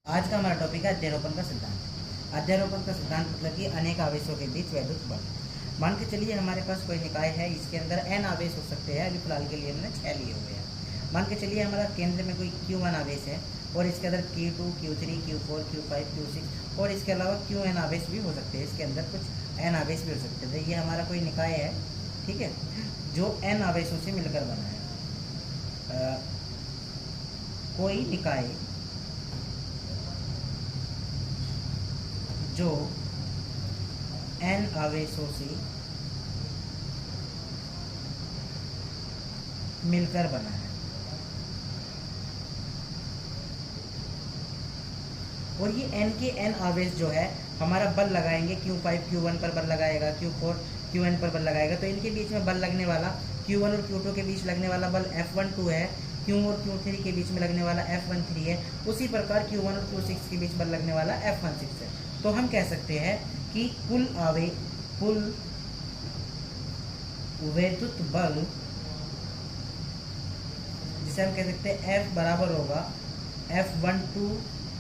आज का हमारा टॉपिक है अध्यारोपण का सिद्धांत। अध्यारोपण का सिद्धांत मतलब कि अनेक आवेशों के बीच वैद्युत बल। मान के चलिए हमारे पास कोई निकाय है, इसके अंदर n आवेश हो सकते हैं। अभी फिलहाल के लिए हमने 6 लिए हुए हैं। मान के चलिए हमारा केंद्र में कोई Q1 आवेश है और इसके अंदर Q2, Q3, Q4, Q5, Q6 और इसके अलावा Qn आवेश भी हो सकते हैं। इसके अंदर कुछ n आवेश भी हो सकते हैं। तो ये हमारा कोई निकाय है, ठीक है, जो n आवेशों से मिलकर बना है। कोई निकाय जो n आवेशों से मिलकर बना है और ये n के n आवेश जो है हमारा बल लगाएंगे। Q5 Q1 पर बल लगाएगा, Q4 Qn पर बल लगाएगा। तो इनके बीच में बल लगने वाला Q1 और Q2 के बीच लगने वाला बल F12 है, Q और Q3 के बीच में लगने वाला F13 है। उसी प्रकार Q1 और Q6 के बीच बल लगने वाला F16 है। तो हम कह सकते हैं कि कुल वैद्युत बल, जिसे हम कह सकते हैं F बराबर होगा F12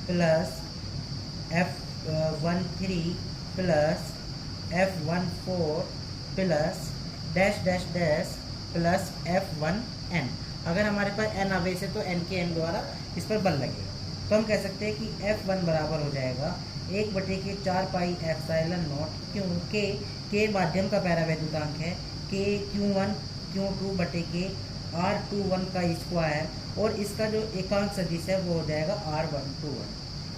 plus F13 plus F14 plus dash dash dash plus F1n। अगर हमारे पास n आवेश है तो n के n द्वारा इस पर बल लगेगा। तो हम कह सकते हैं कि F1 बराबर हो जाएगा 1/4 पाई एप्सिलॉन नॉट क्यू के माध्यम का पैरावैद्युतांक है, के Q1 Q2 बटे के R21 का स्क्वायर और इसका जो एकांक सदिश है वो हो जाएगा R121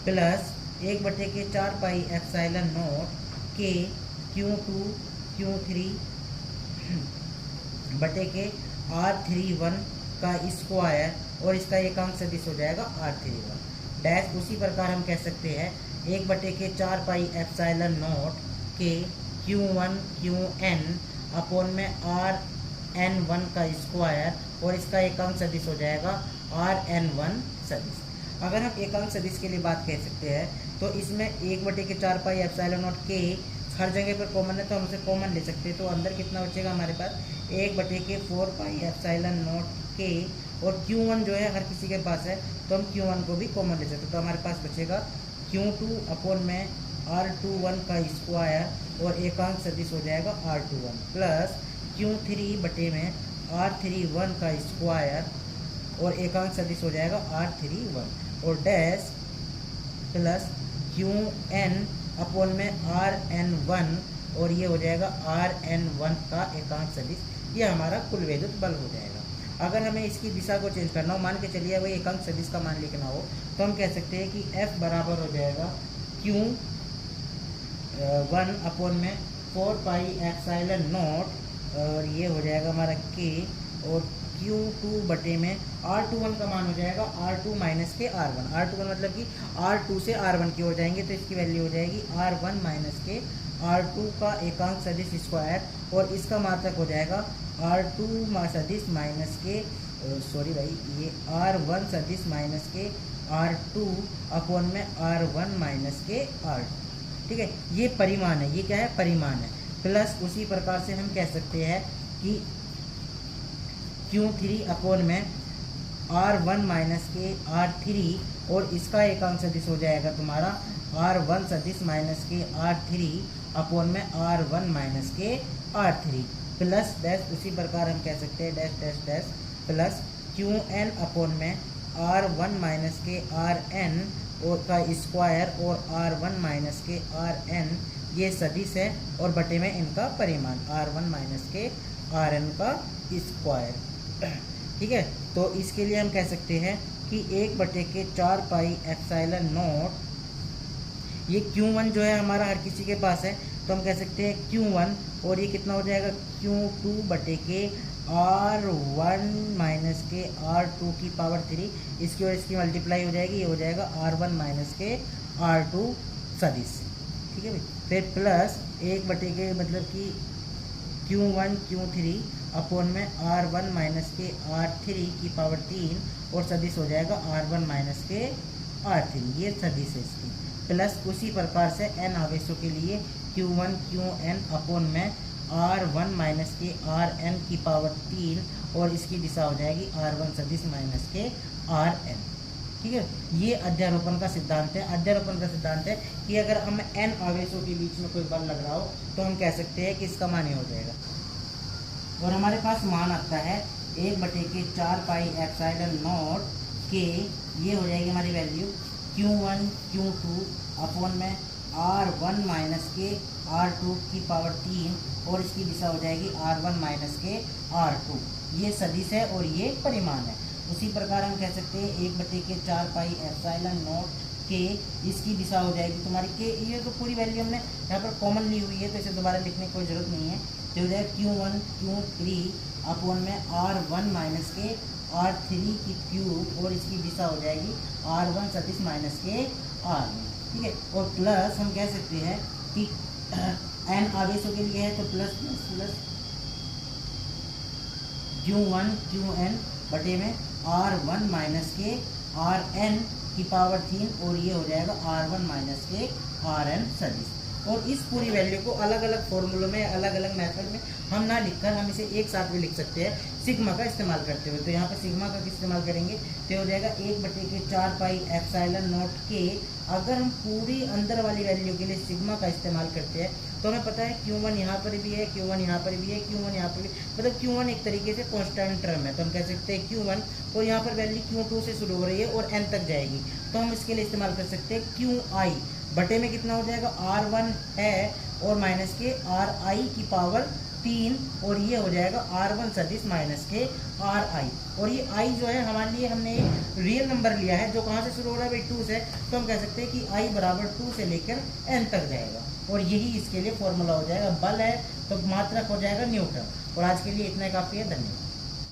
plus 1/4 pi epsilon not के Q2 Q3 बटे के R31 का स्क्वायर और इसका एकांक सदिश हो जाएगा R31 डैश। उसी प्रकार हम कह सकते हैं 1/4 पाई एप्सिलॉन नॉट के Q1 Qn अपॉन में Rn1 का स्क्वायर और इसका एकांक सदिश हो जाएगा Rn1 सदिश। अगर हम एकांक सदिश के लिए बात कह सकते हैं तो इसमें 1/4 पाई एप्सिलॉन नॉट के हर जगह पर कॉमन है तो हम उसे कॉमन ले सकते हैं। तो अंदर कितना बचेगा हमारे पास 1/4 पाई एप्सिलॉन नॉट के और Q1 जो है हर किसी के पास है तो हम Q1 को भी कॉमन ले सकते हैं। तो हमारे पास बचेगा Q2 अपॉन में R21 का स्क्वायर और एकांक सदिश हो जाएगा R21 प्लस Q3 बटे में R31 का स्क्वायर और एकांक सदिश हो जाएगा R31 और डैश प्लस Qn अपॉन में Rn1 और ये हो जाएगा Rn1 का एकांक सदिश। ये हमारा कुल वैद्युत बल हो जाएगा। अगर हमें इसकी दिशा को चेंज करना हो, मान के चलिए वही एकांक सदिश का मान लिखना हो, तो हम कह सकते हैं कि F बराबर हो जाएगा Q1 अपॉन में 4 पाई एप्सिलॉन नॉट और ये हो जाएगा हमारा K और Q2 बटे में R21 का मान हो जाएगा R2 माइनस के R1। R21 मतलब कि R2 से R1 की ओर जाएंगे तो इसकी वैल्यू हो जाएगी R1 माइनस के R2 का एकांक सदिश स्क्वायर और इसका मात्रक हो जाएगा R2 सदिश माइनस के ये R1 सदिश माइनस के R2 अपॉन में R1 माइनस के R2। ठीक है, ये परिमाण है। ये क्या है? परिमाण है। प्लस उसी प्रकार से हम कह सकते हैं कि Q3 अपॉन में R1 माइनस के R3 और इसका एकांक सदिश हो जाएगा तुम्हारा R1 सदिश माइनस के R3 अपॉन में R1 माइनस के R3 प्लस डैश। उसी प्रकार हम कह सकते हैं dash dash dash plus Qn upon में R1 माइनस के Rn और का स्क्वायर और R1 माइनस के Rn ये सदिश है और बटे में इनका परिमाण R1 माइनस के Rn का स्क्वायर। ठीक है, तो इसके लिए हम कह सकते हैं कि 1/4 पाई एप्सिलॉन नॉट ये Q1 जो है हमारा हर किसी के पास है तो हम कह सकते हैं Q1 और ये कितना हो जाएगा Q2 बटे के R1 माइनस के R2 की पावर 3 इसकी और इसकी मल्टीप्लाई हो जाएगी। ये हो जाएगा R1 माइनस के R2 सदिश। ठीक है भाई, फिर प्लस 1/के मतलब कि Q1 Q3 अपॉन में R1 माइनस के R3 की पावर 3 और सदिश हो जाएगा R1 माइनस के R3। ये सदिश है इसकी। प्लस उसी प्रकार से n आवेशों के लिए Q1 Qn अपॉन में R1 माइनस के Rn की पावर 3 और इसकी दिशा हो जाएगी R1 सदिश माइनस के Rn। ठीक है, ये अध्यारोपण का सिद्धांत है। अध्यारोपण का सिद्धांत है कि अगर हम n आवेशों के बीच में कोई बल लग रहा हो तो हम कह सकते हैं कि इसका मान ये हो जाएगा। और हमारे पास मान आता है 1/4 पाई एप्सिलॉन नॉट के, ये हो जाएगी हमारी वैल्यू Q1 Q2 अपॉन में R1 माइनस के R2 की पावर 3 और इसकी दिशा हो जाएगी R1 माइनस के R2। ये सदिश है और ये परिमाण है। उसी प्रकार हम कह सकते हैं 1/4 पाई एप्सिलॉन नॉट के, इसकी दिशा हो जाएगी तुम्हारी के, ये तो पूरी वैल्यू हमने यहाँ पर कॉमन ली हुई है तो इसे दोबारा लिखने की कोई ज़रूरत नहीं है। तो हो जाएगा Q1 Q3 अपॉन में R1 माइनस के R3 की क्यूब और इसकी दिशा हो जाएगी R1 सदिश माइनस के R में, ठीक है। और प्लस हम कह सकते हैं कि n आवेशों के लिए है तो plus plus plus Q1 Qn बटे में R1 माइनस के Rn की पावर 3 और ये हो जाएगा R1 माइनस के Rn सदिश। और इस पूरी वैल्यू को अलग अलग फॉर्मूलों में अलग अलग मेथड में हम ना लिखकर हम इसे एक साथ भी लिख सकते हैं सिग्मा का इस्तेमाल करते हुए। तो यहाँ पर सिग्मा का इस्तेमाल करेंगे तो हो जाएगा 1/4 पाई एप्सिलॉन नॉट के। अगर हम पूरी अंदर वाली वैल्यू के लिए सिग्मा का इस्तेमाल करते हैं तो हमें पता है Q1 यहाँ पर भी है, Q1 यहाँ पर भी है, Q1 यहाँ पर भी, मतलब Q1 एक तरीके से कांस्टेंट टर्म है। तो हम कह सकते हैं Q1 और यहाँ पर वैल्यू Q2 से शुरू हो रही है और n तक जाएगी, तो हम इसके लिए इस्तेमाल कर सकते हैं QI बटे में कितना हो जाएगा R1 है और माइनस के RI की पावर 3 और ये हो जाएगा R1 सदिश माइनस के RI। और ये I जो है हमारे लिए हमने एक रियल नंबर लिया है जो कहाँ से शुरू हो रहा है भाई 2 से, तो हम कह सकते हैं कि I बराबर 2 से लेकर n तक जाएगा और यही इसके लिए फॉर्मूला हो जाएगा। बल है तो मात्रक हो जाएगा न्यूटन। और आज के लिए इतना काफ़ी है, धन्यवाद।